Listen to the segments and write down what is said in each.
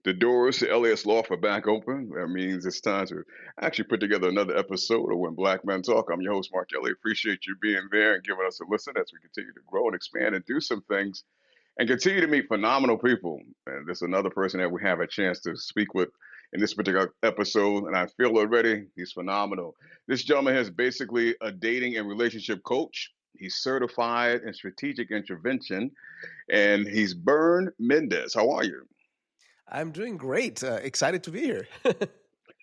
The doors to LAS Loft are back open. That means it's time to actually put together another episode of When Black Men Talk. I'm your host, Mark Elliott. Appreciate you being there and giving us a listen as we continue to grow and expand and do some things and continue to meet phenomenal people. And there's another person that we have a chance to speak with in this particular episode, and I feel already he's phenomenal. This gentleman is basically a dating and relationship coach. He's certified in strategic intervention, and he's Bern Mendez. How are you? I'm doing great. Excited to be here.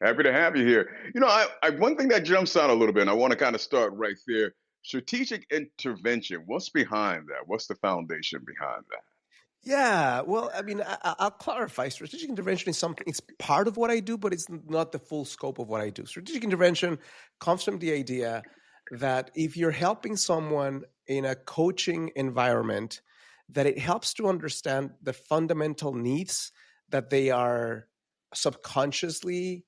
Happy to have you here. One thing that jumps out a little bit, and I want to kind of start right there. Strategic intervention. What's behind that? What's the foundation behind that? Yeah, well, I mean, I'll clarify. Strategic intervention is something, it's part of what I do, but it's not the full scope of what I do. Strategic intervention comes from the idea that if you're helping someone in a coaching environment, that it helps to understand the fundamental needs that they are subconsciously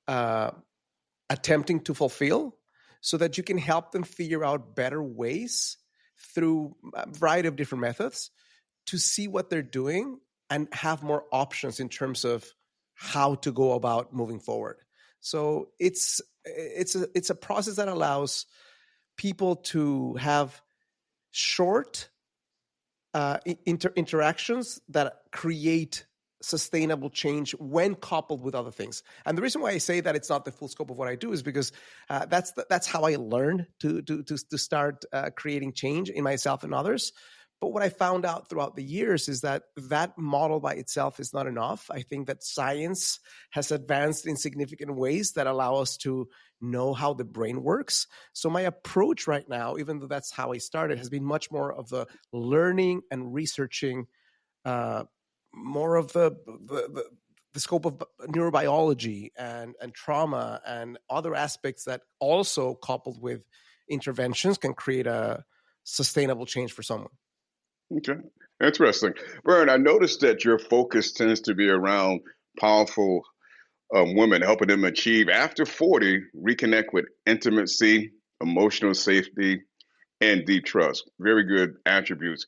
attempting to fulfill so that you can help them figure out better ways through a variety of different methods to see what they're doing and have more options in terms of how to go about moving forward. So it's a process that allows people to have short interactions that create sustainable change when coupled with other things. And the reason why I say that it's not the full scope of what I do is because that's how I learned to start creating change in myself and others. But what I found out throughout the years is that that model by itself is not enough. I think that science has advanced in significant ways that allow us to know how the brain works. So my approach right now, even though that's how I started, has been much more of the learning and researching more of the scope of neurobiology and trauma and other aspects that also coupled with interventions can create a sustainable change for someone. Okay, interesting. Bern, I noticed that your focus tends to be around powerful women, helping them achieve after 40, reconnect with intimacy, emotional safety, and deep trust. Very good attributes.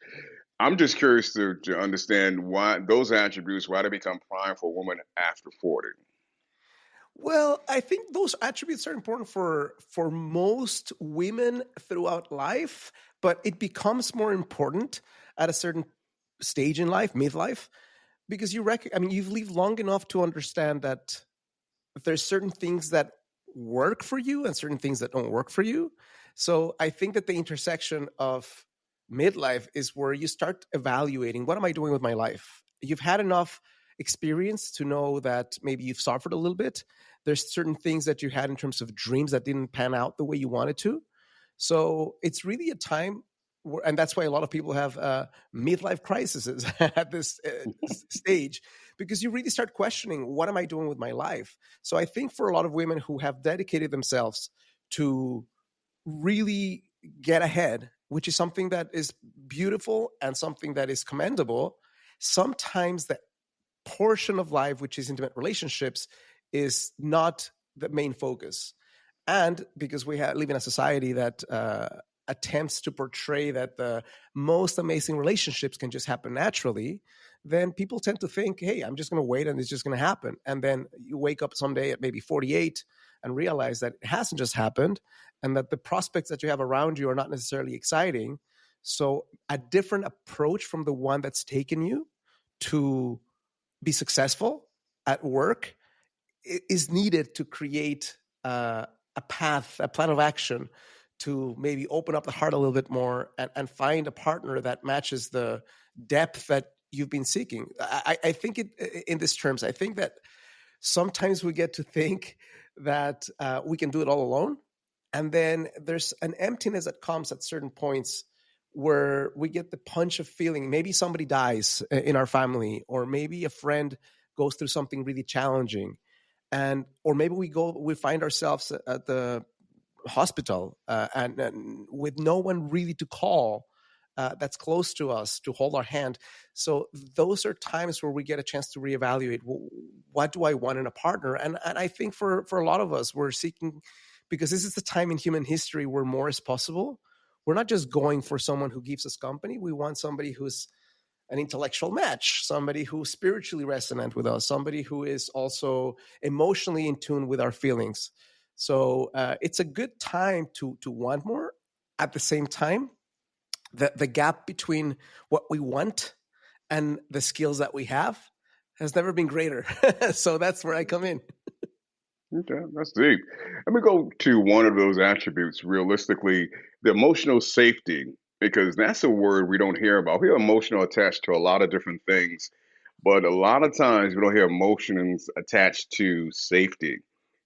I'm just curious to understand why those attributes, why they become prime for women after 40. Well, I think those attributes are important for most women throughout life, but it becomes more important at a certain stage in life, midlife, because you've lived long enough to understand that there's certain things that work for you and certain things that don't work for you. So I think that the intersection of midlife is where you start evaluating, what am I doing with my life? You've had enough experience to know that maybe you've suffered a little bit. There's certain things that you had in terms of dreams that didn't pan out the way you wanted to. So it's really a time where, and that's why a lot of people have midlife crises at this stage, because you really start questioning, what am I doing with my life? So I think for a lot of women who have dedicated themselves to really get ahead, which is something that is beautiful and something that is commendable, sometimes the portion of life, which is intimate relationships, is not the main focus. And because we live in a society that attempts to portray that the most amazing relationships can just happen naturally, then people tend to think, hey, I'm just going to wait and it's just going to happen. And then you wake up someday at maybe 48 and realize that it hasn't just happened and that the prospects that you have around you are not necessarily exciting. So a different approach from the one that's taken you to be successful at work is needed to create a plan of action to maybe open up the heart a little bit more and find a partner that matches the depth that you've been seeking. I think in these terms, I think that sometimes we get to think that we can do it all alone. And then there's an emptiness that comes at certain points where we get the punch of feeling. Maybe somebody dies in our family, or maybe a friend goes through something really challenging. Or maybe we find ourselves at the hospital and with no one really to call that's close to us to hold our hand. So those are times where we get a chance to reevaluate, what do I want in a partner? And I think for a lot of us, we're seeking, because this is the time in human history where more is possible. We're not just going for someone who gives us company. We want somebody who's an intellectual match, somebody who spiritually resonant with us, somebody who is also emotionally in tune with our feelings. So it's a good time to want more. At the same time, the gap between what we want and the skills that we have has never been greater. So that's where I come in. Okay, that's deep. Let me go to one of those attributes realistically, the emotional safety, because that's a word we don't hear about. We hear emotional attached to a lot of different things, but a lot of times we don't hear emotions attached to safety.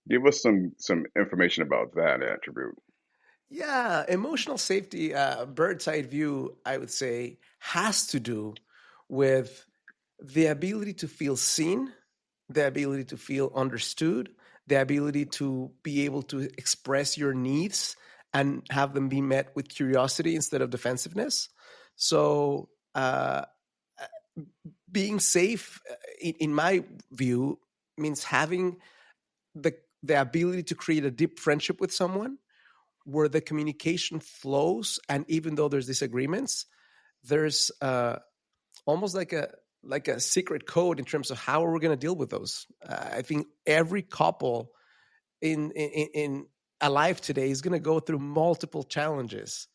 Give us some information about that attribute. Yeah, emotional safety, bird's eye view, I would say, has to do with the ability to feel seen, the ability to feel understood, the ability to be able to express your needs and have them be met with curiosity instead of defensiveness. So, being safe, in my view, means having the ability to create a deep friendship with someone where the communication flows, and even though there's disagreements, there's almost like a secret code in terms of how we're going to deal with those. I think every couple in alive today is going to go through multiple challenges.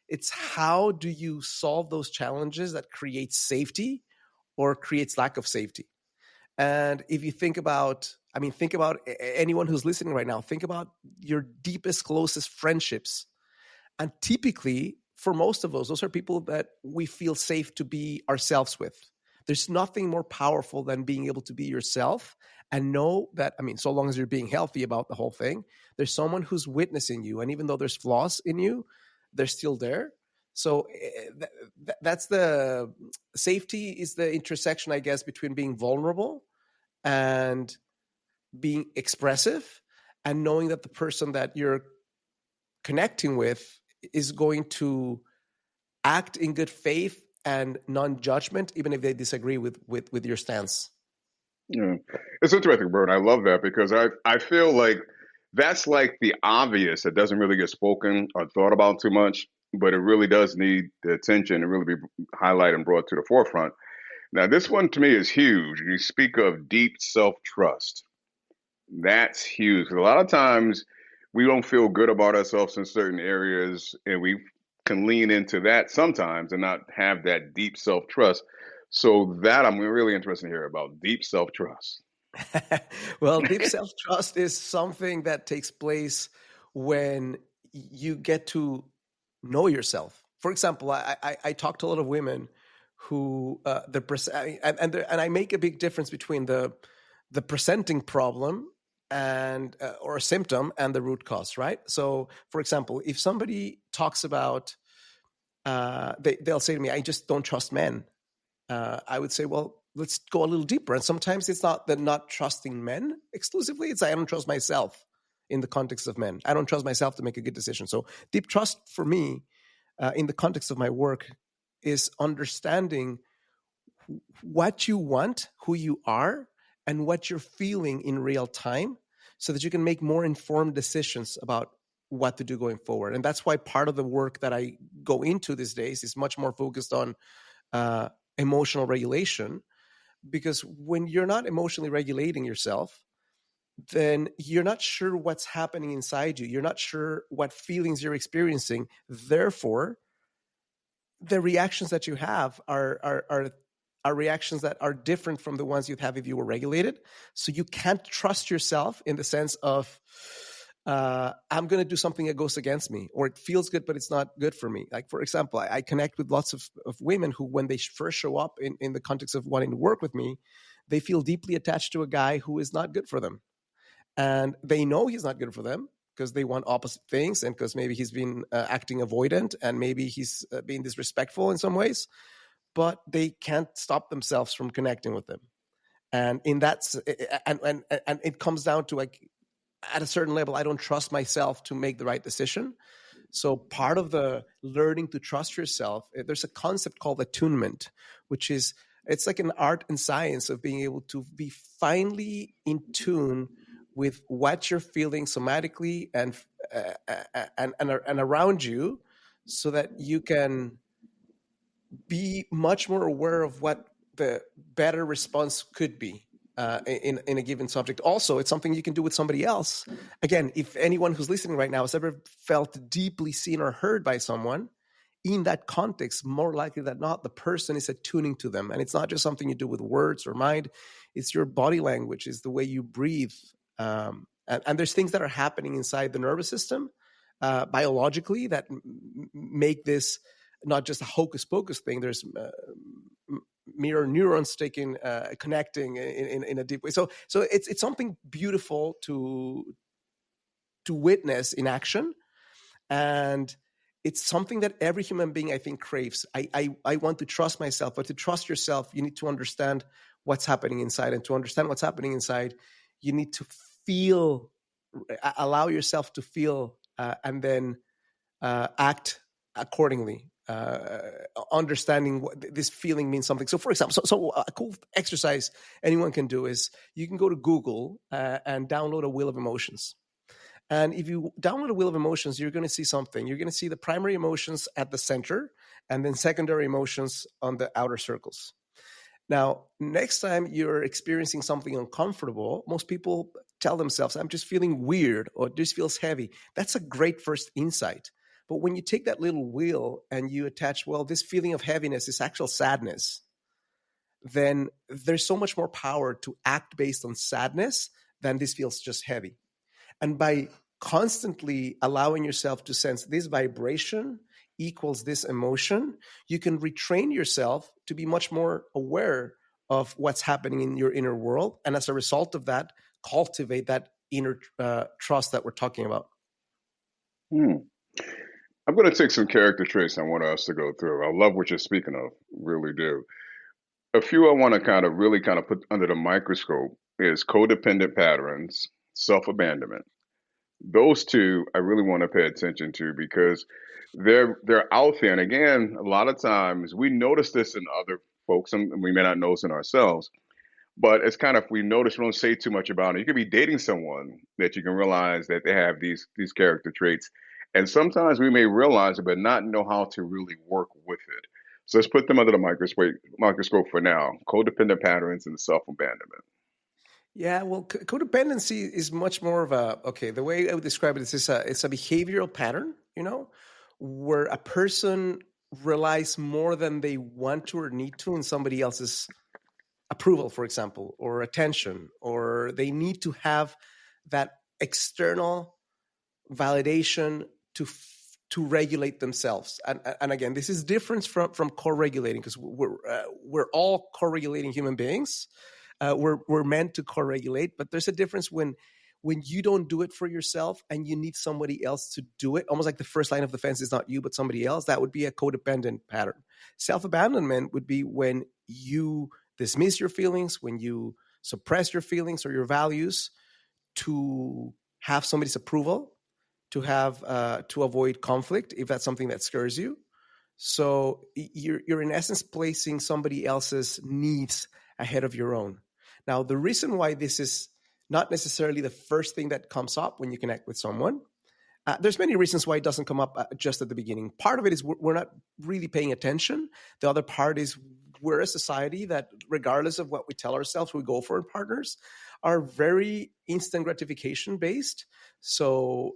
It's how do you solve those challenges that creates safety or creates lack of safety. And if you think about, I mean, think about anyone who's listening right now, think about your deepest, closest friendships. And typically, for most of those are people that we feel safe to be ourselves with. There's nothing more powerful than being able to be yourself and know that, I mean, so long as you're being healthy about the whole thing, there's someone who's witnessing you. And even though there's flaws in you, they're still there. So that's the safety is the intersection, I guess, between being vulnerable and being expressive and knowing that the person that you're connecting with is going to act in good faith and non-judgment, even if they disagree with your stance. Yeah. It's interesting, Bert. I love that because I feel like that's like the obvious that doesn't really get spoken or thought about too much, but it really does need the attention and really be highlighted and brought to the forefront. Now, this one to me is huge. You speak of deep self-trust. That's huge. 'Cause a lot of times we don't feel good about ourselves in certain areas, and we can lean into that sometimes and not have that deep self-trust. So that I'm really interested to hear about deep self-trust. Well, deep self-trust is something that takes place when you get to know yourself. For example, I talk to a lot of women who and I make a big difference between the presenting problem and or a symptom and the root cause, right? So, for example, if somebody talks about they'll say to me, "I just don't trust men." I would say, well, let's go a little deeper. And sometimes it's not that not trusting men exclusively, it's I don't trust myself in the context of men. I don't trust myself to make a good decision. So deep trust for me in the context of my work is understanding what you want, who you are, and what you're feeling in real time so that you can make more informed decisions about what to do going forward. And that's why part of the work that I go into these days is much more focused on uh, emotional regulation, because when you're not emotionally regulating yourself, then you're not sure what's happening inside you. You're not sure what feelings you're experiencing. Therefore, the reactions that you have are reactions that are different from the ones you'd have if you were regulated. So you can't trust yourself in the sense of I'm going to do something that goes against me, or it feels good, but it's not good for me. Like, for example, I connect with lots of women who, when they first show up in the context of wanting to work with me, they feel deeply attached to a guy who is not good for them. And they know he's not good for them because they want opposite things, and because maybe he's been acting avoidant, and maybe he's being disrespectful in some ways, but they can't stop themselves from connecting with them. And in that, and it comes down to, like, at a certain level, I don't trust myself to make the right decision. So part of the learning to trust yourself, there's a concept called attunement, which is, it's like an art and science of being able to be finely in tune with what you're feeling somatically and around you, so that you can be much more aware of what the better response could be in a given subject. Also, it's something you can do with somebody else. Again, if anyone who's listening right now has ever felt deeply seen or heard by someone, in that context, more likely than not, the person is attuning to them. And it's not just something you do with words or mind, it's your body language, it's the way you breathe. And there's things that are happening inside the nervous system biologically that make this not just a hocus pocus thing. There's mirror neurons taking connecting in a deep way. So it's something beautiful to witness in action, and it's something that every human being, I think, craves. I want to trust myself, but to trust yourself, you need to understand what's happening inside, and to understand what's happening inside, you need to feel, allow yourself to feel, and then act accordingly. Understanding what this feeling means something. So, for example, so a cool exercise anyone can do is you can go to Google and download a wheel of emotions. And if you download a wheel of emotions, you're going to see something. You're going to see the primary emotions at the center, and then secondary emotions on the outer circles. Now, next time you're experiencing something uncomfortable, most people tell themselves, I'm just feeling weird, or this feels heavy. That's a great first insight. But when you take that little wheel and you attach, well, this feeling of heaviness is actual sadness, then there's so much more power to act based on sadness than this feels just heavy. And by constantly allowing yourself to sense this vibration equals this emotion, you can retrain yourself to be much more aware of what's happening in your inner world. And as a result of that, cultivate that inner trust that we're talking about. Hmm. I'm going to take some character traits I want us to go through. I love what you're speaking of, really do. A few I want to really put under the microscope is codependent patterns, self-abandonment. Those two I really want to pay attention to because they're out there. And again, a lot of times we notice this in other folks, and we may not notice in ourselves. But it's kind of, we notice, we don't say too much about it. You could be dating someone that you can realize that they have these character traits, and sometimes we may realize it, but not know how to really work with it. So let's put them under the microscope for now. Codependent patterns and self abandonment. Yeah, well, codependency is much more of a, okay, the way I would describe it is it's a behavioral pattern, where a person relies more than they want to or need to in somebody else's approval, for example, or attention, or they need to have that external validation to regulate themselves. And again, this is different from co-regulating, because we're all co-regulating human beings. We're meant to co-regulate, but there's a difference when you don't do it for yourself and you need somebody else to do it. Almost like the first line of defense is not you, but somebody else. That would be a codependent pattern. Self-abandonment would be when you dismiss your feelings, when you suppress your feelings or your values to have somebody's approval, to have to avoid conflict if that's something that scares you. So you're in essence placing somebody else's needs ahead of your own. Now, the reason why this is not necessarily the first thing that comes up when you connect with someone, there's many reasons why it doesn't come up just at the beginning. Part of it is we're not really paying attention. The other part is we're a society that, regardless of what we tell ourselves we go for in partners, are very instant gratification based. So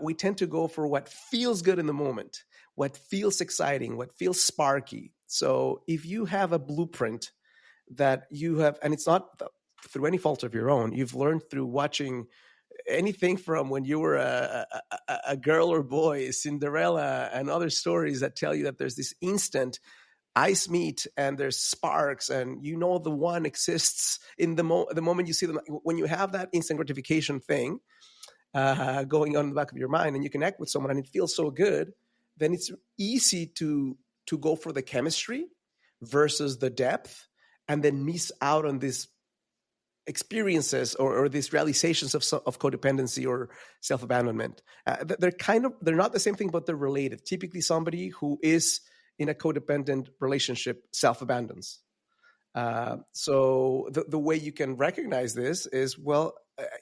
we tend to go for what feels good in the moment, what feels exciting, what feels sparky. So if you have a blueprint that you have, and it's not through any fault of your own, you've learned through watching anything from when you were a girl or boy, Cinderella, and other stories that tell you that there's this instant eyes meet and there's sparks, and the one exists in the moment you see them. When you have that instant gratification thing going on in the back of your mind, and you connect with someone and it feels so good, then it's easy to go for the chemistry versus the depth, and then miss out on this experiences or these realizations of codependency or self-abandonment. They're not the same thing, but they're related. Typically, somebody who is in a codependent relationship self-abandons. So the way you can recognize this is, well,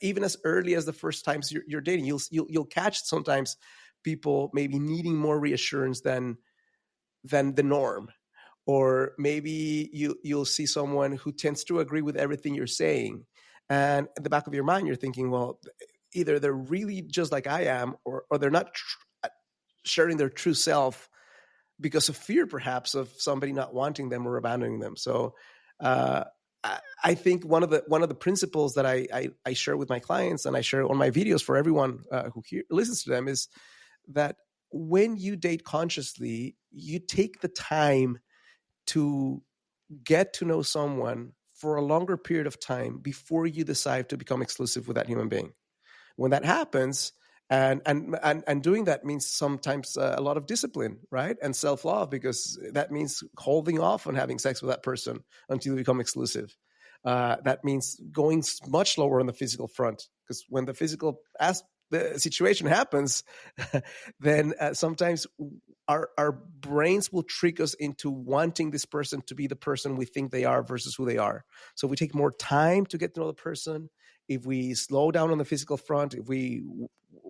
even as early as the first times you're dating, you'll catch sometimes people maybe needing more reassurance than the norm, Or maybe you'll see someone who tends to agree with everything you're saying, and at the back of your mind you're thinking, well, either they're really just like I am, or they're not sharing their true self because of fear, perhaps, of somebody not wanting them or abandoning them. So uh, I think one of the principles that I share with my clients, and I share on my videos for everyone who listens to them, is that when you date consciously, you take the time to get to know someone for a longer period of time before you decide to become exclusive with that human being. When that happens, and doing that means sometimes a lot of discipline, right, and self-love, because that means holding off on having sex with that person until you become exclusive. That means going much lower on the physical front, because when the situation happens, then sometimes our brains will trick us into wanting this person to be the person we think they are versus who they are. So if we take more time to get to know the person, if we slow down on the physical front, if we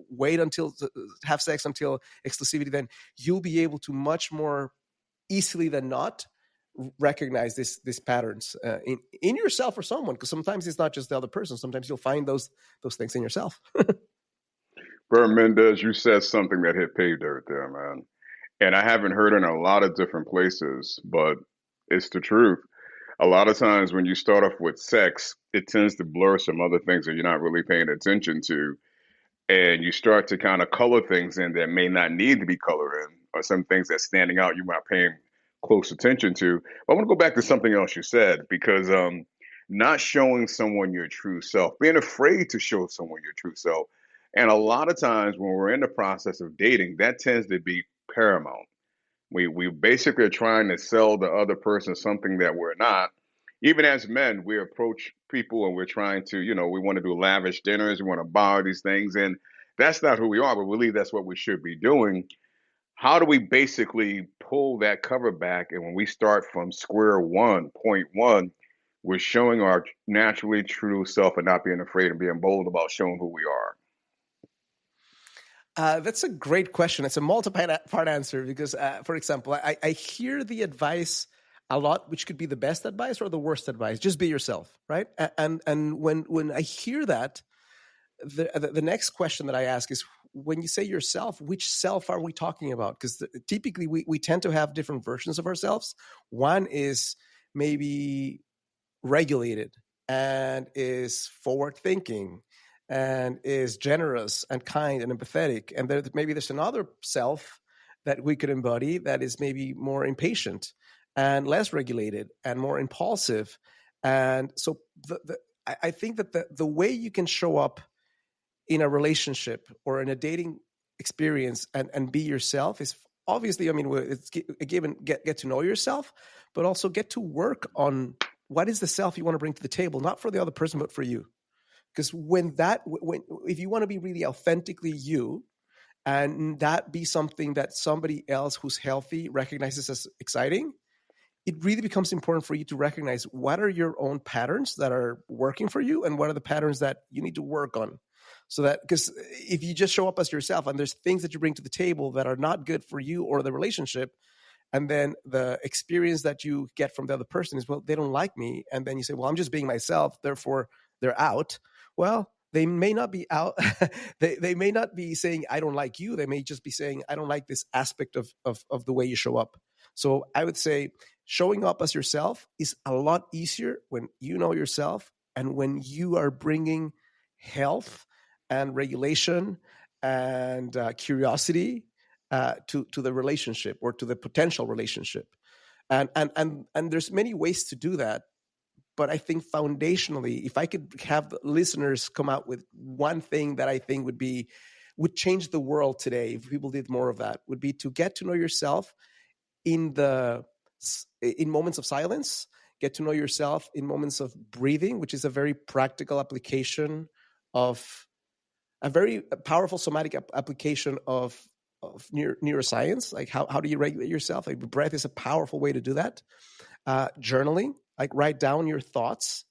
wait until have sex until exclusivity, then you'll be able to much more easily than not recognize these patterns in yourself or someone, because sometimes it's not just the other person. Sometimes you'll find those things in yourself. Bern Mendez, you said something that hit pay dirt there, man. And I haven't heard it in a lot of different places, but it's the truth. A lot of times when you start off with sex, it tends to blur some other things that you're not really paying attention to. And you start to kind of color things in that may not need to be colored in, or some things that's standing out you're not paying close attention to. But I want to go back to something else you said, because not showing someone your true self, being afraid to show someone your true self. And a lot of times when we're in the process of dating, that tends to be paramount. We basically are trying to sell the other person something that we're not. Even as men, we approach people and we're trying to, we want to do lavish dinners, we want to buy these things, and that's not who we are, but we believe that's what we should be doing. How do we basically pull that cover back? And when we start from square one, point one, we're showing our naturally true self and not being afraid and being bold about showing who we are. That's a great question. It's a multi-part answer because, for example, I hear the advice a lot, which could be the best advice or the worst advice. Just be yourself, right? And when I hear that, the next question that I ask is, when you say yourself, which self are we talking about? Because typically we tend to have different versions of ourselves. One is maybe regulated and is forward thinking and is generous and kind and empathetic, and maybe there's another self that we could embody that is maybe more impatient and less regulated and more impulsive. And so I think that the way you can show up in a relationship or in a dating experience and be yourself is obviously, I mean, it's a given, get to know yourself, but also get to work on what is the self you want to bring to the table, not for the other person, but for you. Because if you want to be really authentically you, and that be something that somebody else who's healthy recognizes as exciting, it really becomes important for you to recognize what are your own patterns that are working for you and what are the patterns that you need to work on. So that, because if you just show up as yourself and there's things that you bring to the table that are not good for you or the relationship, and then the experience that you get from the other person is, well, they don't like me. And then you say, well, I'm just being myself, therefore they're out. Well, they may not be out. they may not be saying, I don't like you. They may just be saying, I don't like this aspect of the way you show up. So I would say showing up as yourself is a lot easier when you know yourself and when you are bringing health and regulation and curiosity to the relationship or to the potential relationship. And there's many ways to do that. But I think foundationally, if I could have listeners come out with one thing that I think would change the world today, if people did more of that, would be to get to know yourself in moments of silence, get to know yourself in moments of breathing, which is a very practical application of a very powerful somatic application of neuroscience. Like how do you regulate yourself? Like breath is a powerful way to do that. Journaling, like write down your thoughts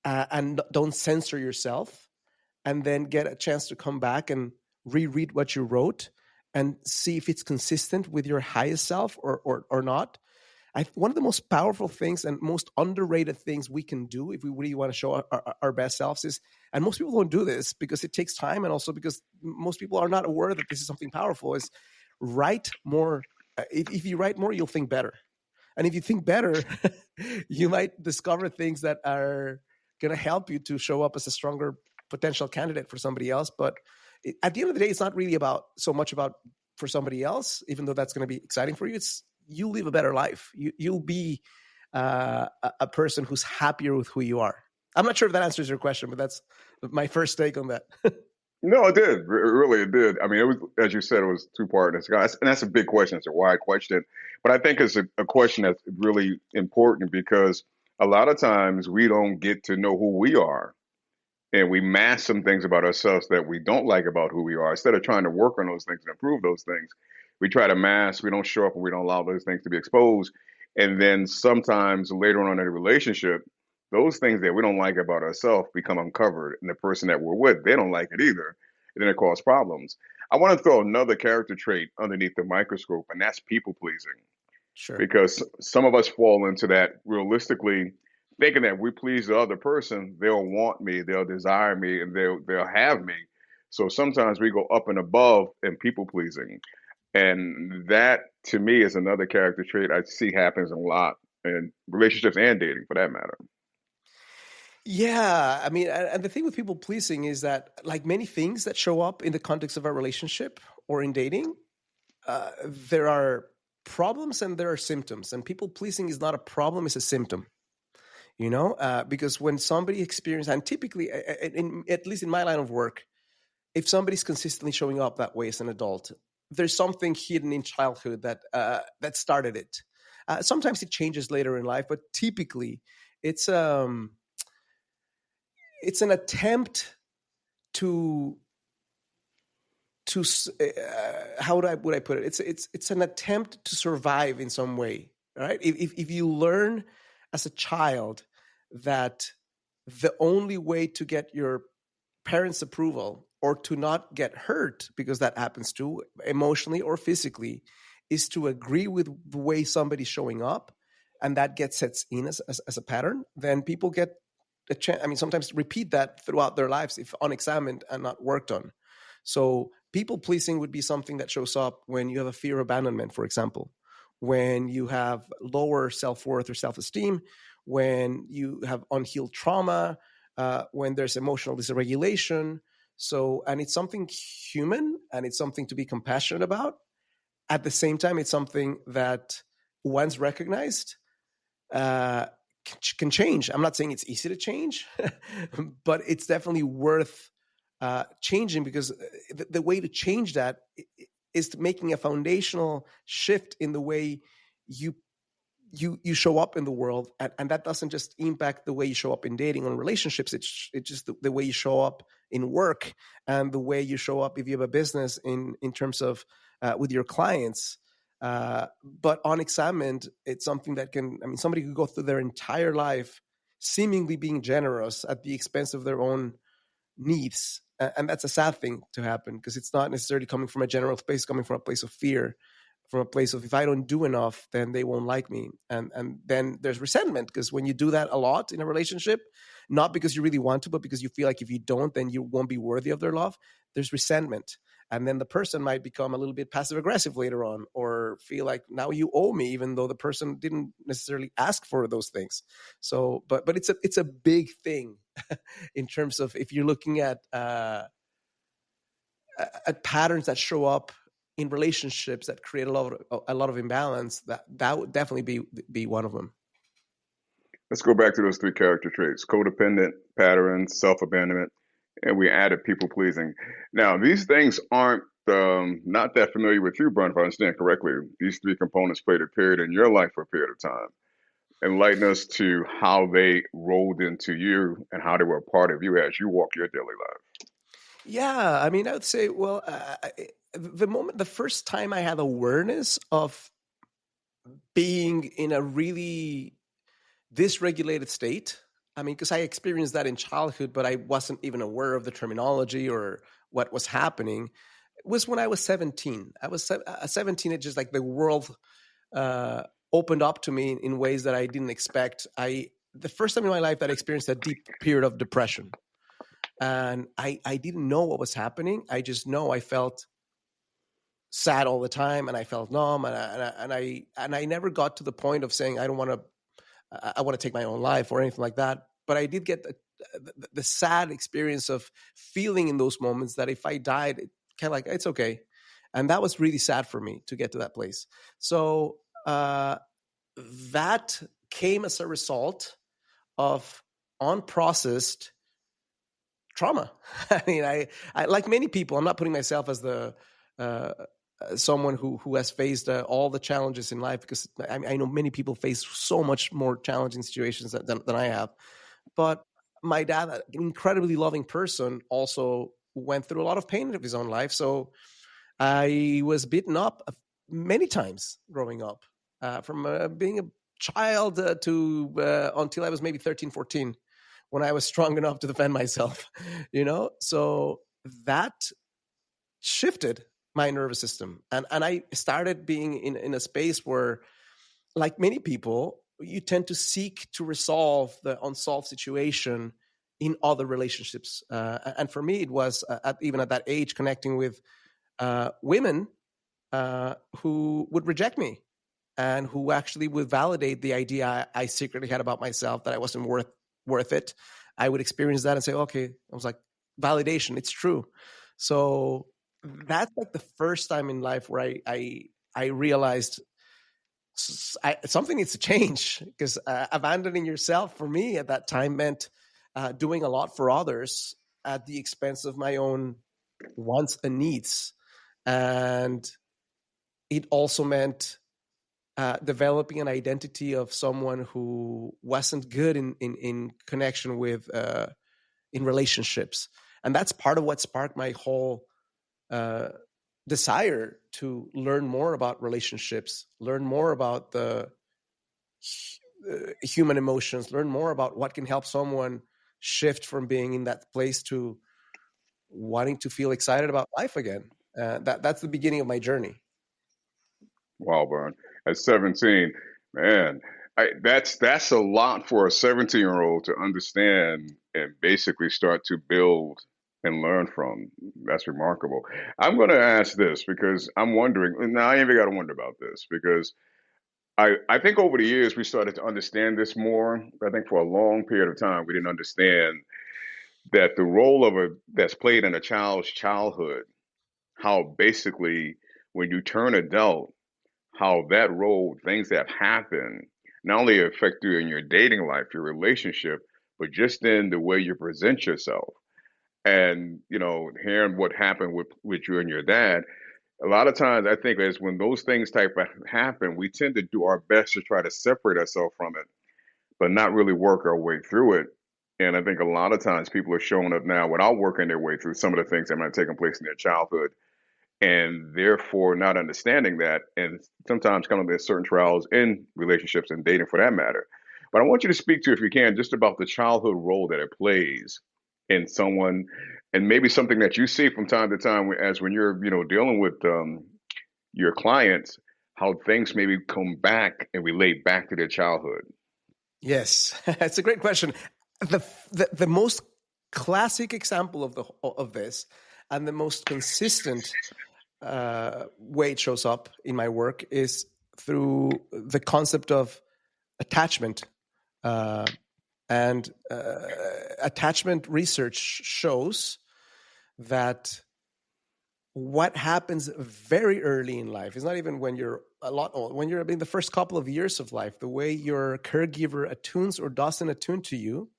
and don't censor yourself, and then get a chance to come back and reread what you wrote and see if it's consistent with your highest self or not. one of the most powerful things and most underrated things we can do if we really want to show our best selves is, and most people don't do this because it takes time and also because most people are not aware that this is something powerful, is write more. If you write more, you'll think better. And if you think better, you might discover things that are going to help you to show up as a stronger potential candidate for somebody else. But at the end of the day, it's not really about so much about for somebody else, even though that's going to be exciting for you. It's you live a better life. You'll be a person who's happier with who you are. I'm not sure if that answers your question, but that's my first take on that. No, it did. Really, it did. I mean, it was, as you said, it was two part. And that's a big question. It's a wide question, but I think it's a question that's really important because a lot of times we don't get to know who we are, and we mask some things about ourselves that we don't like about who we are. Instead of trying to work on those things and improve those things, we try to mask. We don't show up, and we don't allow those things to be exposed. And then sometimes later on in a relationship, those things that we don't like about ourselves become uncovered, and the person that we're with, they don't like it either, and then it causes problems. I want to throw another character trait underneath the microscope, and that's people pleasing, Sure. because some of us fall into that realistically, thinking that we please the other person, they'll want me, they'll desire me, and they'll have me. So sometimes we go up and above in people pleasing, and that to me is another character trait I see happens a lot in relationships and dating, for that matter. Yeah, I mean, and the thing with people pleasing is that, like many things that show up in the context of a relationship or in dating, there are problems and there are symptoms. And people pleasing is not a problem; it's a symptom. Because when somebody experiences, and typically, at least in my line of work, if somebody's consistently showing up that way as an adult, there's something hidden in childhood that started it. Sometimes it changes later in life, but typically, it's um it's an attempt to how would I put it? It's an attempt to survive in some way, right? If you learn as a child that the only way to get your parents' approval or to not get hurt, because that happens too, emotionally or physically, is to agree with the way somebody's showing up, and that gets sets in as a pattern, then people get a chance. I mean, sometimes repeat that throughout their lives if unexamined and not worked on. So people pleasing would be something that shows up when you have a fear of abandonment, for example, when you have lower self-worth or self-esteem, when you have unhealed trauma, when there's emotional dysregulation. So, and it's something human and it's something to be compassionate about. At the same time, it's something that once recognized, uh, can change. I'm not saying it's easy to change, but it's definitely worth changing, because the way to change that is to making a foundational shift in the way you show up in the world, and that doesn't just impact the way you show up in dating or relationships. It's just the way you show up in work, and the way you show up if you have a business in terms of with your clients. But unexamined, it's something that can, I mean, somebody could go through their entire life seemingly being generous at the expense of their own needs. And that's a sad thing to happen, because it's not necessarily coming from a general place, coming from a place of fear, from a place of, if I don't do enough, then they won't like me. And then there's resentment, because when you do that a lot in a relationship, not because you really want to, but because you feel like if you don't, then you won't be worthy of their love, there's resentment. And then the person might become a little bit passive aggressive later on, or feel like now you owe me, even though the person didn't necessarily ask for those things. So, but it's a big thing in terms of, if you're looking at patterns that show up in relationships that create a lot of imbalance, that would definitely be one of them. Let's go back to those three character traits: codependent, patterns, self abandonment, and we added people pleasing. Now, these things aren't not that familiar with you, Brian, if I understand correctly. These three components played a period in your life for a period of time. Enlighten us to how they rolled into you and how they were a part of you as you walk your daily life. Yeah, I mean, I would say, well, the first time I had awareness of being in a really dysregulated state, I mean, because I experienced that in childhood, but I wasn't even aware of the terminology or what was happening, was when I was 17. I was 17. It's just like the world opened up to me in ways that I didn't expect. The first time in my life that I experienced a deep period of depression, and I didn't know what was happening. I just know I felt sad all the time, and I felt numb, and I never got to the point of saying I want to take my own life or anything like that. But I did get the sad experience of feeling in those moments that if I died, it kind of like, it's okay. And that was really sad for me to get to that place. So that came as a result of unprocessed trauma. I mean, I like many people, I'm not putting myself as the someone who has faced all the challenges in life, because I know many people face so much more challenging situations than I have. But my dad, an incredibly loving person, also went through a lot of pain of his own life. So I was beaten up many times growing up, from being a child to until I was maybe 13, 14, when I was strong enough to defend myself, So that shifted my nervous system. And I started being in a space where, like many people, you tend to seek to resolve the unsolved situation in other relationships. And for me, it was even at that age, connecting with women who would reject me and who actually would validate the idea I secretly had about myself, that I wasn't worth it. I would experience that and say, okay, I was like, validation, it's true. So that's like the first time in life where I realized something needs to change, because abandoning yourself for me at that time meant doing a lot for others at the expense of my own wants and needs. And it also meant developing an identity of someone who wasn't good in connection with in relationships. And that's part of what sparked my whole desire to learn more about relationships, learn more about the human emotions, learn more about what can help someone shift from being in that place to wanting to feel excited about life again. That's the beginning of my journey. Wow, Bern. At 17, man, that's a lot for a 17-year-old to understand and basically start to build and learn from. That's remarkable. I'm going to ask this because I'm wondering. Now, I even got to wonder about this because I think over the years we started to understand this more. I think for a long period of time we didn't understand that the role of that's played in a child's childhood, how basically when you turn adult, how that role, things that happen, not only affect you in your dating life, your relationship, but just in the way you present yourself. And, hearing what happened with you and your dad, a lot of times I think is when those things type of happen, we tend to do our best to try to separate ourselves from it, but not really work our way through it. And I think a lot of times people are showing up now without working their way through some of the things that might have taken place in their childhood, and therefore not understanding that, and sometimes coming to certain trials in relationships and dating for that matter. But I want you to speak to, if you can, just about the childhood role that it plays in someone, and maybe something that you see from time to time as when you're, dealing with your clients, how things maybe come back and relate back to their childhood. Yes, it's a great question. The most classic example of this, and the most consistent way it shows up in my work, is through the concept of attachment. And attachment research shows that what happens very early in life is not even when you're a lot old, when you're in the first couple of years of life, the way your caregiver attunes or doesn't attune to you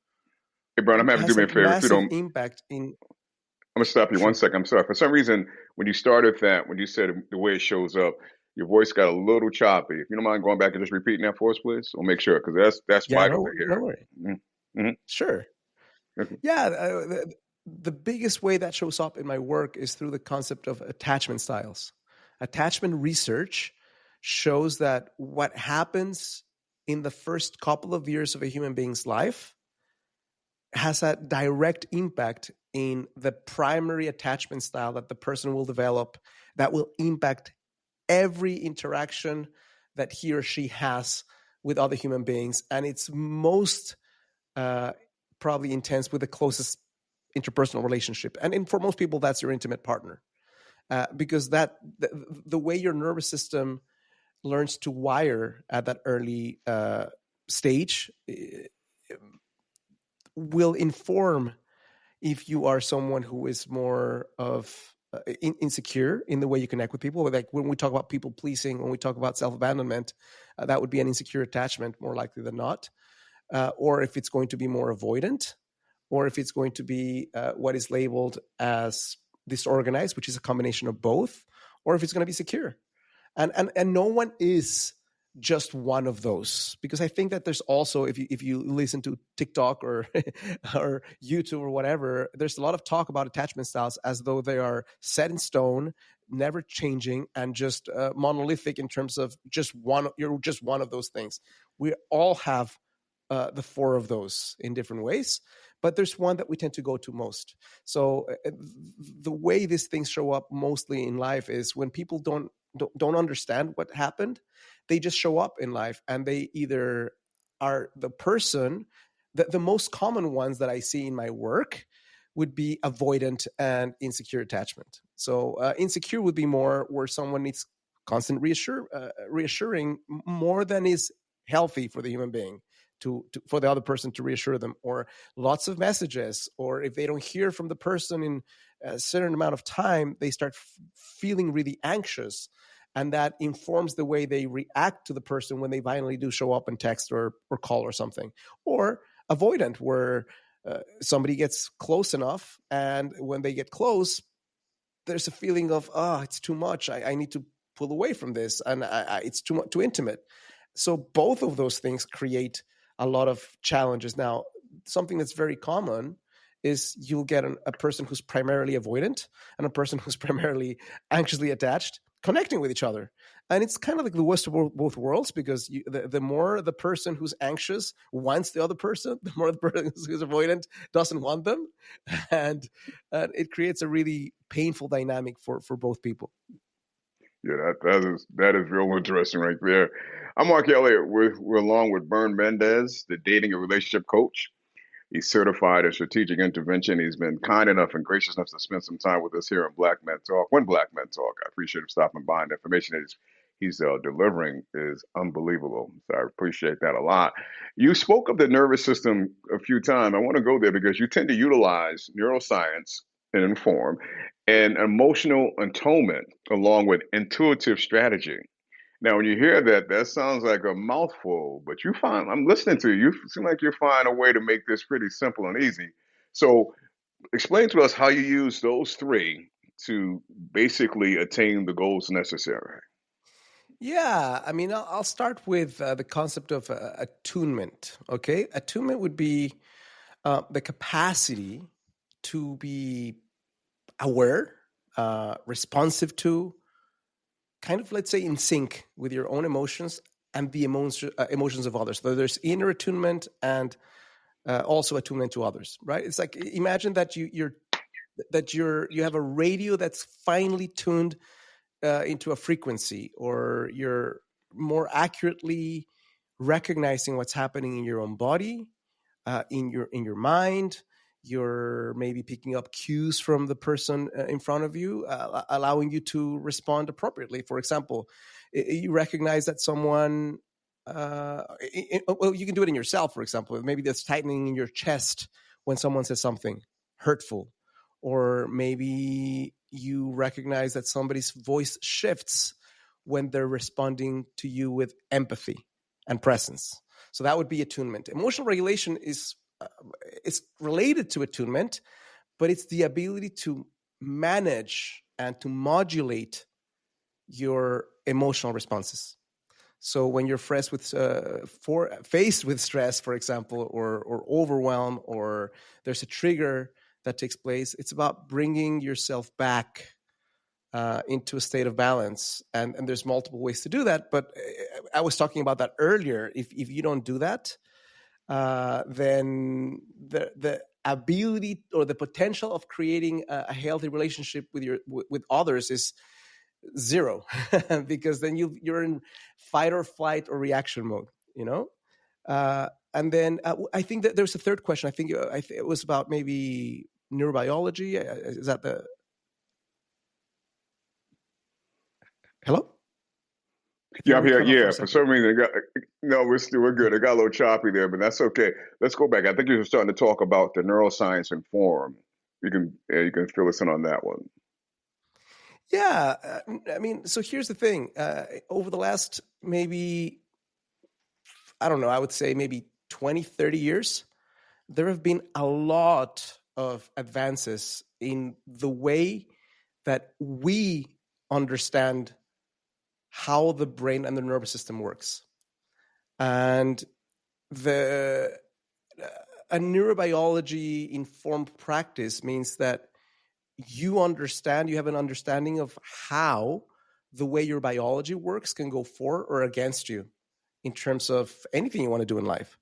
Hey, Brian, I'm having to has do me a a favor. If you massive don't, impact in. I'm gonna stop you one Sure. second. I'm sorry. For some reason, when you started that, when you said the way it shows up, your voice got a little choppy. If you don't mind going back and just repeating that for us, please, we'll make sure because that's Yeah, vital to no worry. hear. Mm-hmm. Sure. Okay. Yeah, the biggest way that shows up in my work is through the concept of attachment styles. Attachment research shows that what happens in the first couple of years of a human being's life has a direct impact in the primary attachment style that the person will develop, that will impact every interaction that he or she has with other human beings, and it's most uh, probably intense with the closest interpersonal relationship. And for most people, that's your intimate partner, because the way your nervous system learns to wire at that early stage will inform if you are someone who is more of insecure in the way you connect with people. Like when we talk about people pleasing, when we talk about self-abandonment, that would be an insecure attachment more likely than not. Or if it's going to be more avoidant, or if it's going to be what is labeled as disorganized, which is a combination of both, or if it's going to be secure. And no one is just one of those, because I think that there's also, if you listen to TikTok or or YouTube or whatever, there's a lot of talk about attachment styles as though they are set in stone, never changing, and just monolithic in terms of just one. You're just one of those things. We all have the four of those in different ways, but there's one that we tend to go to most. So the way these things show up mostly in life is when people don't understand what happened, they just show up in life, and they either are the person. The most common ones that I see in my work would be avoidant and insecure attachment. So insecure would be more where someone needs constant reassuring more than is healthy for the human being, for the other person to reassure them, or lots of messages, or if they don't hear from the person in a certain amount of time, they start feeling really anxious, and that informs the way they react to the person when they finally do show up and text or call or something. Or avoidant, where somebody gets close enough, and when they get close, there's a feeling of, it's too much, I need to pull away from this, and it's too intimate. So both of those things create a lot of challenges. Now, something that's very common is you'll get a person who's primarily avoidant and a person who's primarily anxiously attached connecting with each other. And it's kind of like the worst of both worlds, because the more the person who's anxious wants the other person, the more the person who's avoidant doesn't want them. And it creates a really painful dynamic for both people. Yeah, that is real interesting right there. I'm Mark Elliott. We're along with Bern Mendez, the dating and relationship coach. He's certified in strategic intervention. He's been kind enough and gracious enough to spend some time with us here on Black Men Talk. When Black Men Talk, I appreciate him stopping by, and the information that he's delivering is unbelievable. So I appreciate that a lot. You spoke of the nervous system a few times. I want to go there because you tend to utilize neuroscience and inform and emotional atonement along with intuitive strategy. Now, when you hear that, that sounds like a mouthful, but I'm listening to you. You seem like you find a way to make this pretty simple and easy. So, explain to us how you use those three to basically attain the goals necessary. Yeah, I mean, I'll start with the concept of attunement. Okay, attunement would be the capacity to be aware, responsive to, kind of, let's say, in sync with your own emotions and the emotions of others. So there's inner attunement and also attunement to others, right? It's like, imagine that you have a radio that's finely tuned into a frequency, or you're more accurately recognizing what's happening in your own body, in your mind. You're maybe picking up cues from the person in front of you, allowing you to respond appropriately. For example, you recognize that someone, well, you can do it in yourself. For example, maybe there's tightening in your chest when someone says something hurtful, or maybe you recognize that somebody's voice shifts when they're responding to you with empathy and presence. So that would be attunement. Emotional regulation is it's related to attunement, but it's the ability to manage and to modulate your emotional responses. So when you're faced with stress, for example, or overwhelm, or there's a trigger that takes place, it's about bringing yourself back into a state of balance. And there's multiple ways to do that. But I was talking about that earlier. If you don't do that, then the ability or the potential of creating a healthy relationship with others is zero, because then you're in fight or flight or reaction mode, you know. And then I think that there's a third question. I think it was about maybe neurobiology. Is that the hello? I think Yeah, I'm we here. cut off for Yeah, a for second. some reason, no, we're good. It got a little choppy there, but that's okay. Let's go back. I think you were starting to talk about the neuroscience and form. You can fill us in on that one. Yeah, I mean, so here's the thing. Over the last maybe, I don't know, I would say maybe 20, 30 years, there have been a lot of advances in the way that we understand how the brain and the nervous system works. And the a neurobiology informed practice means that you have an understanding of how the way your biology works can go for or against you in terms of anything you want to do in life.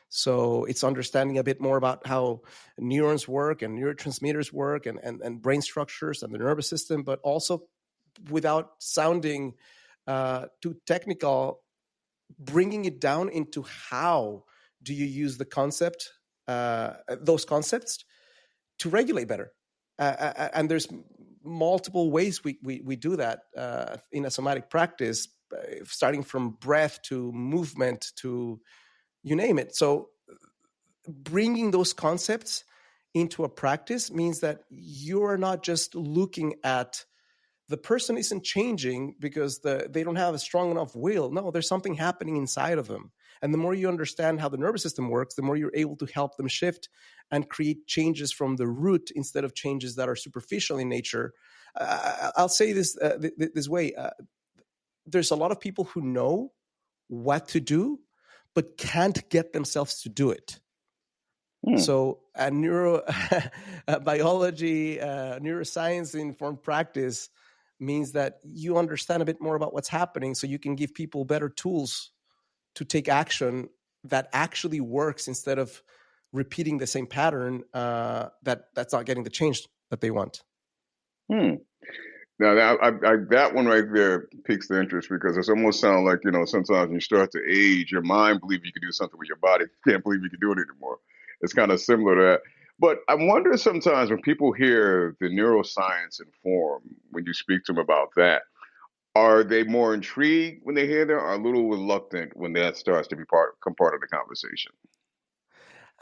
So it's understanding a bit more about how neurons work and neurotransmitters work and brain structures and the nervous system, but also, without sounding too technical, bringing it down into how do you use those concepts to regulate better. And there's multiple ways we do that in a somatic practice, starting from breath to movement to you name it. So bringing those concepts into a practice means that you're not just looking at the person isn't changing because they don't have a strong enough will. No, there's something happening inside of them. And the more you understand how the nervous system works, the more you're able to help them shift and create changes from the root instead of changes that are superficial in nature. I'll say this this way. There's a lot of people who know what to do, but can't get themselves to do it. Hmm. So a biology, neuroscience informed practice means that you understand a bit more about what's happening, so you can give people better tools to take action that actually works instead of repeating the same pattern that's not getting the change that they want. Hmm. Now that one right there piques the interest because it's almost sound like, sometimes when you start to age, your mind believes you can do something with your body. Can't believe you can do it anymore. It's kind of similar to that. But I wonder sometimes when people hear the neuroscience and form, when you speak to them about that, are they more intrigued when they hear that, or a little reluctant when that starts to become part of the conversation?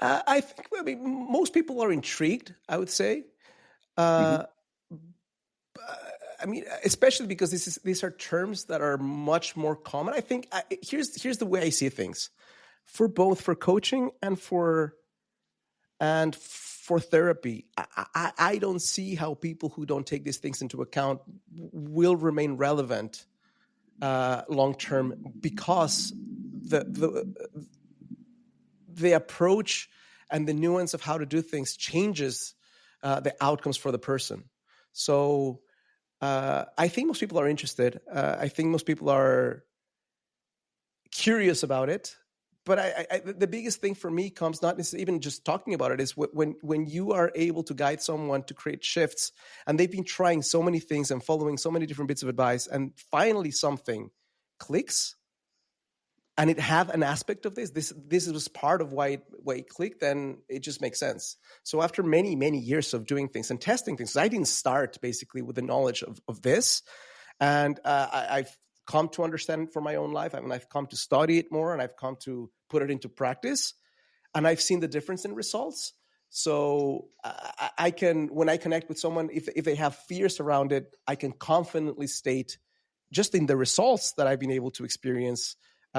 I think most people are intrigued, I would say. Hmm. Uh, I mean, especially because these are terms that are much more common. I think here's the way I see things, for both for coaching and for therapy. I don't see how people who don't take these things into account will remain relevant long term, because the approach and the nuance of how to do things changes the outcomes for the person. So I think most people are interested. I think most people are curious about it. But the biggest thing for me comes not necessarily even just talking about it, is when you are able to guide someone to create shifts, and they've been trying so many things and following so many different bits of advice, and finally something clicks, and it have an aspect of this was part of why it clicked, then it just makes sense. So after many, many years of doing things and testing things, I didn't start basically with the knowledge of this. And I've come to understand it for my own life. I mean, I've come to study it more, and I've come to put it into practice, and I've seen the difference in results. So I can, when I connect with someone, if they have fears around it, I can confidently state just in the results that I've been able to experience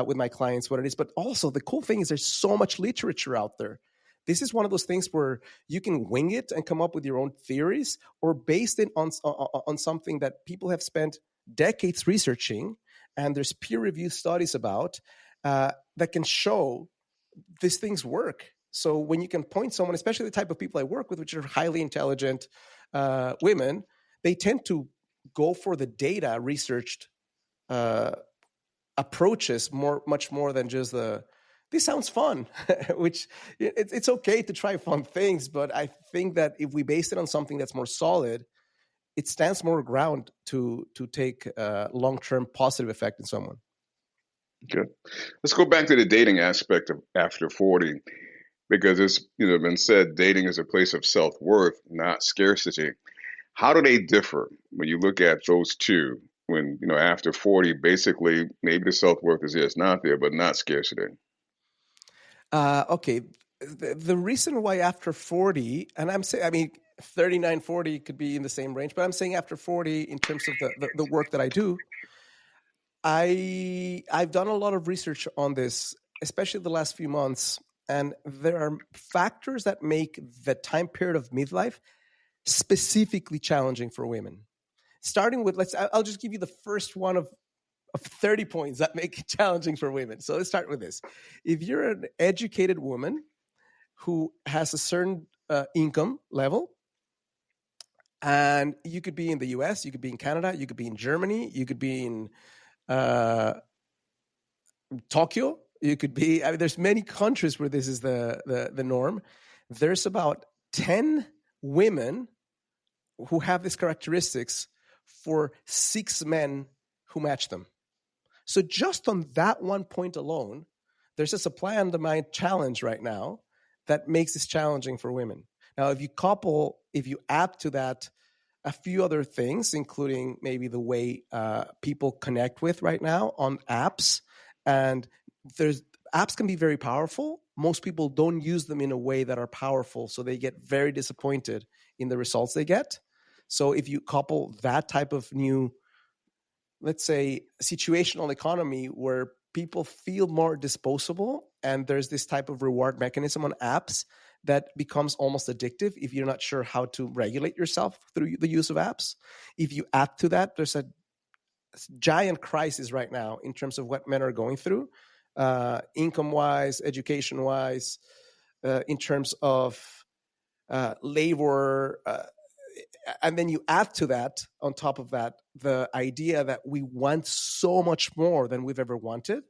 with my clients what it is. But also the cool thing is there's so much literature out there. This is one of those things where you can wing it and come up with your own theories, or based it on something that people have spent decades researching, and there's peer-reviewed studies about that can show these things work. So when you can point someone, especially the type of people I work with, which are highly intelligent women, they tend to go for the data researched approaches much more than just this sounds fun, which it's okay to try fun things, but I think that if we base it on something that's more solid, it stands more ground to take long-term positive effect in someone. Okay. Let's go back to the dating aspect of after 40, because it's been said dating is a place of self-worth, not scarcity. How do they differ when you look at those two? When, after 40, basically, maybe the self-worth is there, it's not there, but not scarcity. Okay. The reason why after 40, and I'm saying, I mean, 39, 40 could be in the same range, but I'm saying after 40 in terms of the work that I do, I've done a lot of research on this, especially the last few months, and there are factors that make the time period of midlife specifically challenging for women. Starting with, I'll just give you the first one of 30 points that make it challenging for women. So let's start with this. If you're an educated woman who has a certain income level, and you could be in the US, you could be in Canada, you could be in Germany, you could be in Tokyo, you could be, I mean, there's many countries where this is the norm. There's about 10 women who have these characteristics for 6 men who match them. So just on that one point alone, there's a supply and demand challenge right now that makes this challenging for women. Now, if you add to that a few other things, including maybe the way people connect with right now on apps, and apps can be very powerful. Most people don't use them in a way that are powerful, so they get very disappointed in the results they get. So if you couple that type of new, let's say, situational economy where people feel more disposable, and there's this type of reward mechanism on apps that becomes almost addictive if you're not sure how to regulate yourself through the use of apps. If you add to that, there's a giant crisis right now in terms of what men are going through, income-wise, education-wise, in terms of labor, and then you add to that, on top of that, the idea that we want so much more than we've ever wanted.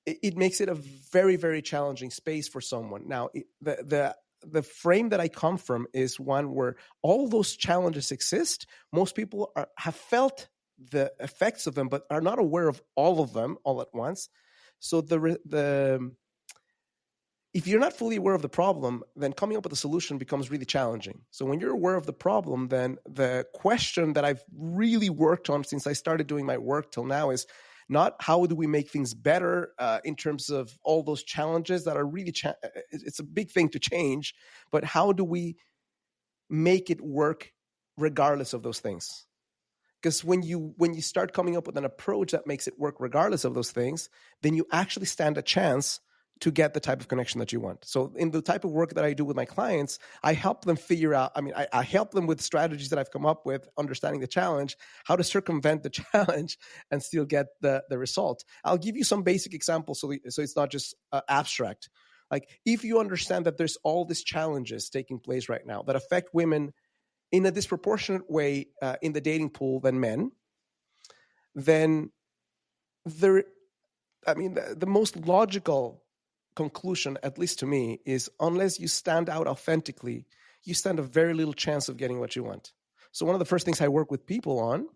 It makes it a very, very challenging space for someone. Now, the frame that I come from is one where all those challenges exist. Most people have felt the effects of them, but are not aware of all of them all at once. So if you're not fully aware of the problem, then coming up with a solution becomes really challenging. So when you're aware of the problem, then the question that I've really worked on since I started doing my work till now is not how do we make things better in terms of all those challenges that are really, it's a big thing to change, but how do we make it work regardless of those things? Because when you start coming up with an approach that makes it work regardless of those things, then you actually stand a chance to get the type of connection that you want. So in the type of work that I do with my clients, I help them figure out, I help them with strategies that I've come up with, understanding the challenge, how to circumvent the challenge and still get the result. I'll give you some basic examples so it's not just abstract. Like if you understand that there's all these challenges taking place right now that affect women in a disproportionate way in the dating pool than men, then the most logical conclusion, at least to me, is unless you stand out authentically, you stand a very little chance of getting what you want. So one of the first things I work with people on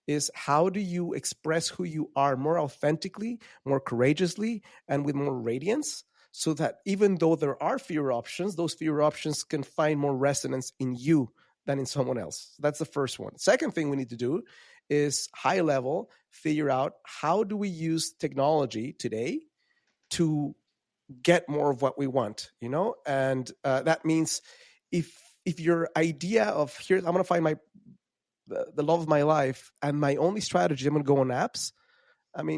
is how do you express who you are more authentically, more courageously, and with more radiance, so that even though there are fewer options, those fewer options can find more resonance in you than in someone else. That's the first one. Second thing we need to do is high level, figure out how do we use technology today to get more of what we want, and that means if your idea of here, I'm going to find the love of my life, and my only strategy, I'm going to go on apps.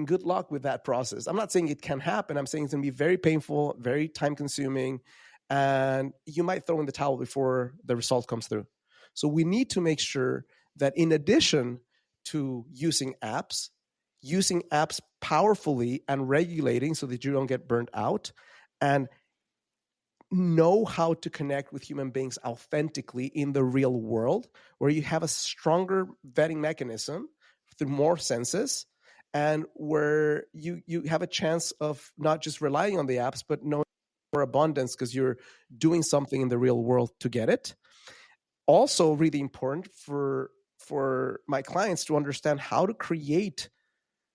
Good luck with that process. I'm not saying it can happen. I'm saying it's going to be very painful, very time consuming, and you might throw in the towel before the result comes through. So we need to make sure that in addition to using apps powerfully and regulating so that you don't get burnt out, and know how to connect with human beings authentically in the real world, where you have a stronger vetting mechanism through more senses, and where you have a chance of not just relying on the apps, but knowing more abundance because you're doing something in the real world to get it. also really important for my clients to understand how to create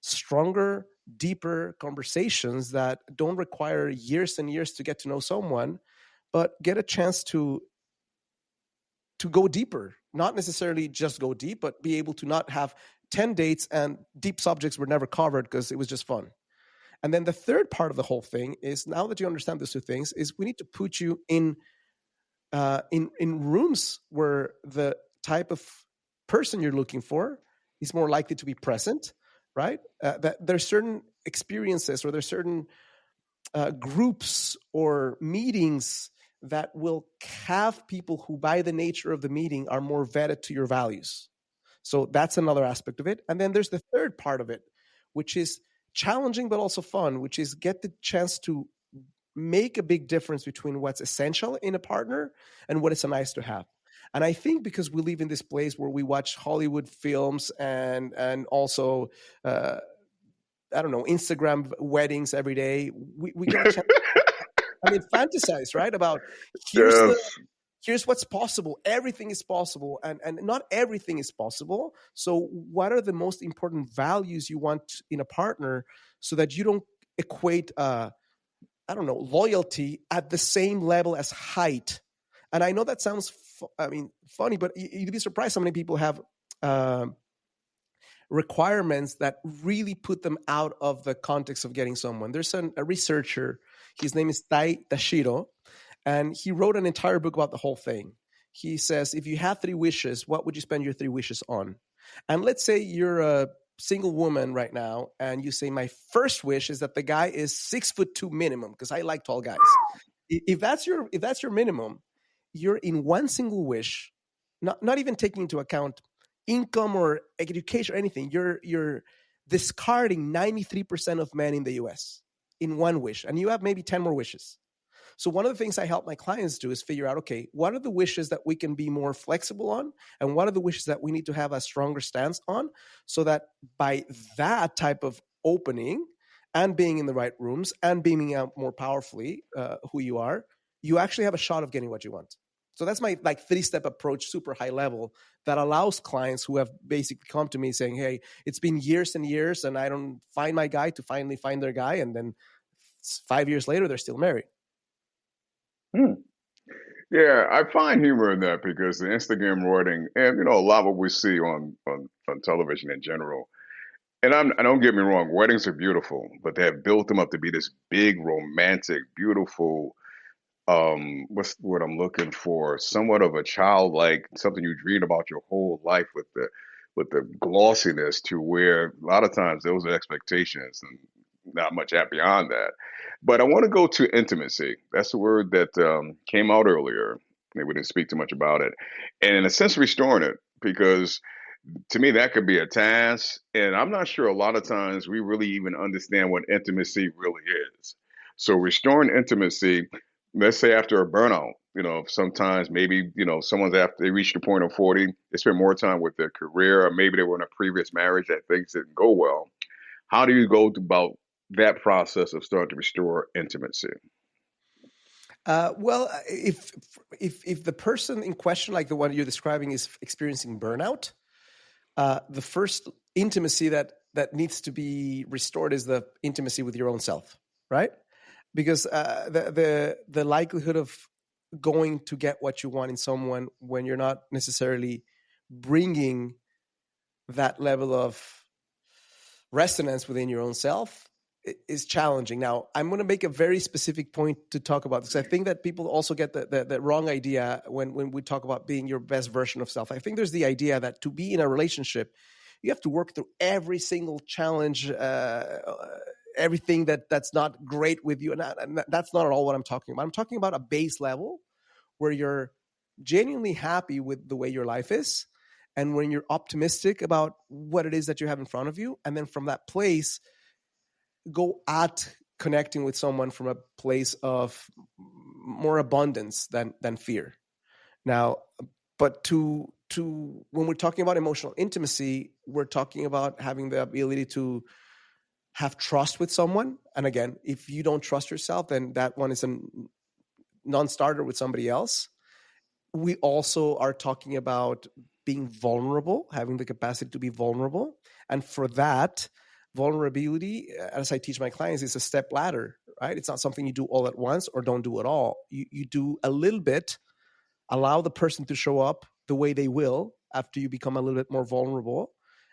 stronger, deeper conversations that don't require years and years to get to know someone, but get a chance to go deeper. Not necessarily just go deep, but be able to not have 10 dates and deep subjects were never covered because it was just fun. And then the third part of the whole thing is, now that you understand those two things, is we need to put you in rooms where the type of person you're looking for is more likely to be present, right? That there's certain experiences or there's certain groups or meetings that will have people who, by the nature of the meeting, are more vetted to your values. So that's another aspect of it. And then there's the third part of it, which is challenging but also fun, which is get the chance to make a big difference between what's essential in a partner and what is a nice to have. And I think because we live in this place where we watch Hollywood films and also I don't know, Instagram weddings every day, we get a chance fantasize, right? About here's Yes. here's what's possible. Everything is possible, and not everything is possible. So what are the most important values you want in a partner so that you don't equate I don't know, loyalty at the same level as height? And I know that sounds funny, but you'd be surprised how many people have requirements that really put them out of the context of getting someone. There's a researcher, his name is Tai Tashiro, and he wrote an entire book about the whole thing. He says, if you had 3 wishes, what would you spend your 3 wishes on? And let's say you're a single woman right now, and you say, my first wish is that the guy is 6'2" minimum, because I like tall guys. If that's your minimum, you're in one single wish, not even taking into account income or education or anything. You're discarding 93% of men in the US in one wish, and you have maybe 10 more wishes. So one of the things I help my clients do is figure out, okay, what are the wishes that we can be more flexible on, and what are the wishes that we need to have a stronger stance on, so that by that type of opening and being in the right rooms and beaming out more powerfully who you are, you actually have a shot of getting what you want. So that's my 3-step approach, super high level, that allows clients who have basically come to me saying, hey, it's been years and years and I don't find my guy, to finally find their guy. And then 5 years later, they're still married. Yeah, I find humor in that because the Instagram writing and a lot of what we see on television in general. And don't get me wrong, weddings are beautiful, but they have built them up to be this big, romantic, beautiful, what's what I'm looking for, somewhat of a childlike, something you dream about your whole life, with the glossiness, to where a lot of times those are expectations and not much beyond that. But I want to go to intimacy. That's the word that came out earlier. Maybe we didn't speak too much about it, and in a sense, restoring it, because to me that could be a task, and I'm not sure a lot of times we really even understand what intimacy really is. So restoring intimacy, let's say after a burnout, sometimes maybe, someone's after they reach the point of 40, they spend more time with their career, or maybe they were in a previous marriage that things didn't go well. How do you go about that process of starting to restore intimacy? Well, if the person in question, like the one you're describing, is experiencing burnout, the first intimacy that needs to be restored is the intimacy with your own self, right? Because the likelihood of going to get what you want in someone when you're not necessarily bringing that level of resonance within your own self is challenging. Now, I'm going to make a very specific point to talk about this. I think that people also get the wrong idea when we talk about being your best version of self. I think there's the idea that to be in a relationship, you have to work through every single challenge, everything that's not great with you. And that's not at all what I'm talking about. I'm talking about a base level where you're genuinely happy with the way your life is, and when you're optimistic about what it is that you have in front of you. And then from that place, go at connecting with someone from a place of more abundance than fear. Now, but to when we're talking about emotional intimacy, we're talking about having the ability to have trust with someone. And again, if you don't trust yourself, then that one is a non-starter with somebody else. we also are talking about being vulnerable, having the capacity to be vulnerable. And for that, vulnerability, as I teach my clients, is a step ladder, right? It's not something you do all at once or don't do at all. You do a little bit, allow the person to show up the way they will after you become a little bit more vulnerable.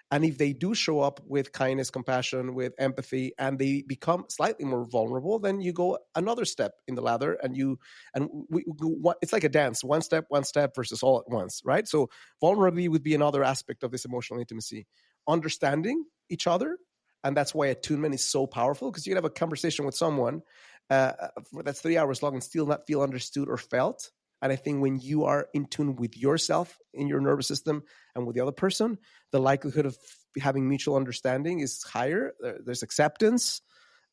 And if they do show up with kindness, compassion, with empathy, and they become slightly more vulnerable, then you go another step in the ladder, it's like a dance: one step versus all at once, right? So vulnerability would be another aspect of this emotional intimacy, understanding each other, and that's why attunement is so powerful, because you can have a conversation with someone that's 3 hours long and still not feel understood or felt. And I think when you are in tune with yourself, in your nervous system, and with the other person, the likelihood of having mutual understanding is higher. There's acceptance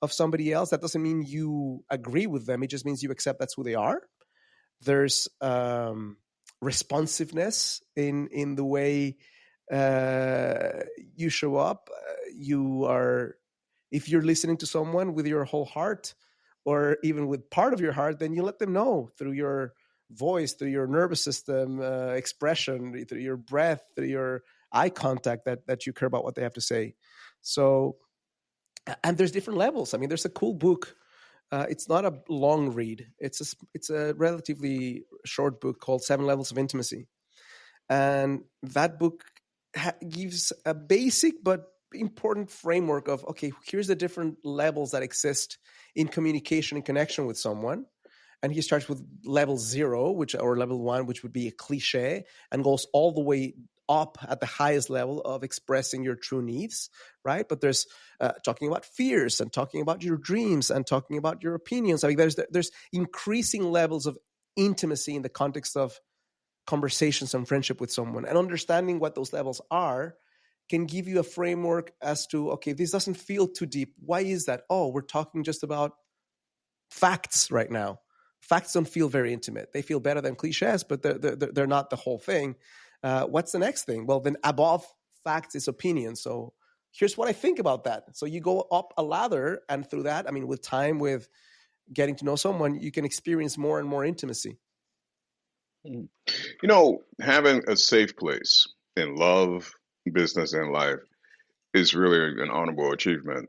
of somebody else. That doesn't mean you agree with them. It just means you accept that's who they are. There's responsiveness in the way you show up. If you're listening to someone with your whole heart, or even with part of your heart, then you let them know through your voice, through your nervous system expression, through your breath, through your eye contact, that you care about what they have to say. So, and there's different levels. I mean, there's a cool book. It's not a long read. It's a relatively short book called 7 Levels of Intimacy. And that book gives a basic but important framework of, okay, here's the different levels that exist in communication and connection with someone. And he starts with level 0, or level 1, which would be a cliche, and goes all the way up at the highest level of expressing your true needs, right? But there's talking about fears, and talking about your dreams, and talking about your opinions. I mean, there's increasing levels of intimacy in the context of conversations and friendship with someone, and understanding what those levels are can give you a framework as to, okay, this doesn't feel too deep. Why is that? Oh, we're talking just about facts right now. Facts don't feel very intimate. They feel better than cliches, but they're not the whole thing. What's the next thing? Well, then above facts is opinion. So here's what I think about that. So you go up a ladder, and through that, I mean, with time, with getting to know someone, you can experience more and more intimacy. You having a safe place in love, business, and life is really an honorable achievement.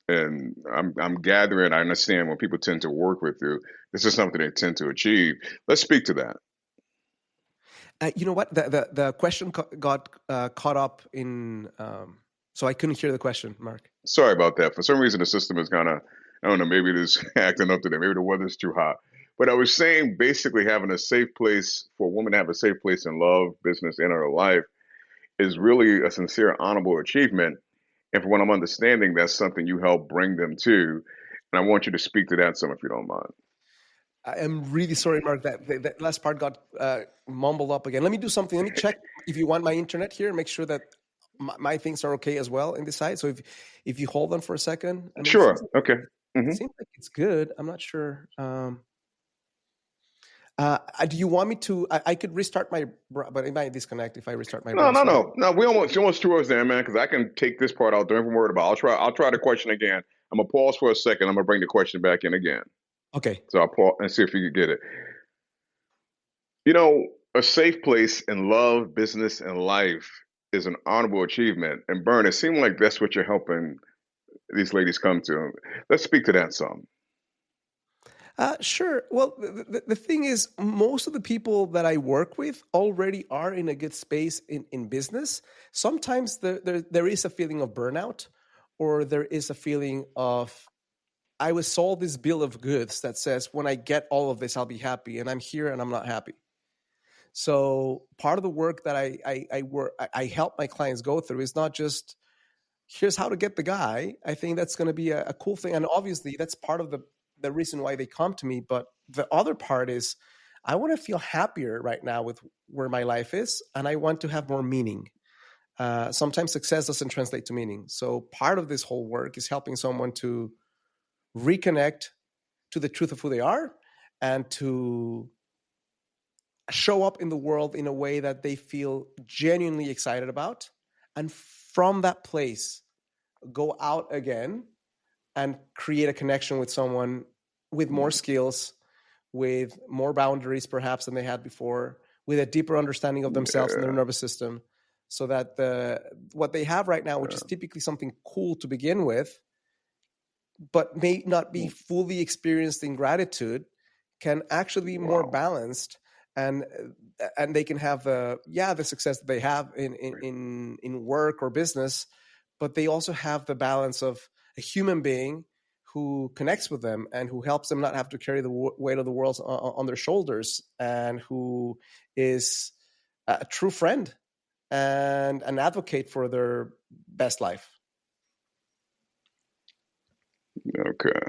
And I'm gathering, I understand when people tend to work with you, this is something they tend to achieve. Let's speak to that. You know what? The question got caught up in, so I couldn't hear the question, Mark. Sorry about that. For some reason, the system is kind of, I don't know, maybe it is acting up today. Maybe the weather's too hot. But I was saying basically having a safe place for a woman to have a safe place in love, business, and her life is really a sincere, honorable achievement. And from what I'm understanding, that's something you help bring them to. And I want you to speak to that some if you don't mind. I am really sorry, Mark, that last part got mumbled up again. Let me do something. Let me check if you want my internet here, make sure that my things are okay as well in this side. So if you hold on for a second, I mean, Sure. Okay. it seems like it's good. I'm not sure. Do you want me to? I could restart but it might disconnect if I restart my browser. No. We almost 2 hours there, man. Because I can take this part out. Don't even worry about it. I'll try the question again. I'm gonna pause for a second. I'm gonna bring the question back in again. Okay. So I'll pause and see if you can get it. A safe place in love, business, and life is an honorable achievement. And Bern, it seems like that's what you're helping these ladies come to. Let's speak to that some. Sure. Well, the thing is, most of the people that I work with already are in a good space in business. Sometimes there is a feeling of burnout, or there is a feeling of, I was sold this bill of goods that says, when I get all of this, I'll be happy. And I'm here and I'm not happy. So part of the work that I help my clients go through is not just, here's how to get the guy. I think that's going to be a cool thing. And obviously that's part of the reason why they come to me. But the other part is, I want to feel happier right now with where my life is, and I want to have more meaning. Sometimes success doesn't translate to meaning. So part of this whole work is helping someone to reconnect to the truth of who they are, and to show up in the world in a way that they feel genuinely excited about. And from that place, go out again and create a connection with someone with more skills, with more boundaries perhaps than they had before, with a deeper understanding of themselves and their Yeah. nervous system, so that what they have right now, which is typically something cool to begin with, but may not be fully experienced in gratitude, can actually be more Wow. balanced, and they can have the success that they have in work or business, but they also have the balance of a human being who connects with them and who helps them not have to carry the weight of the world on their shoulders, and who is a true friend and an advocate for their best life. Okay.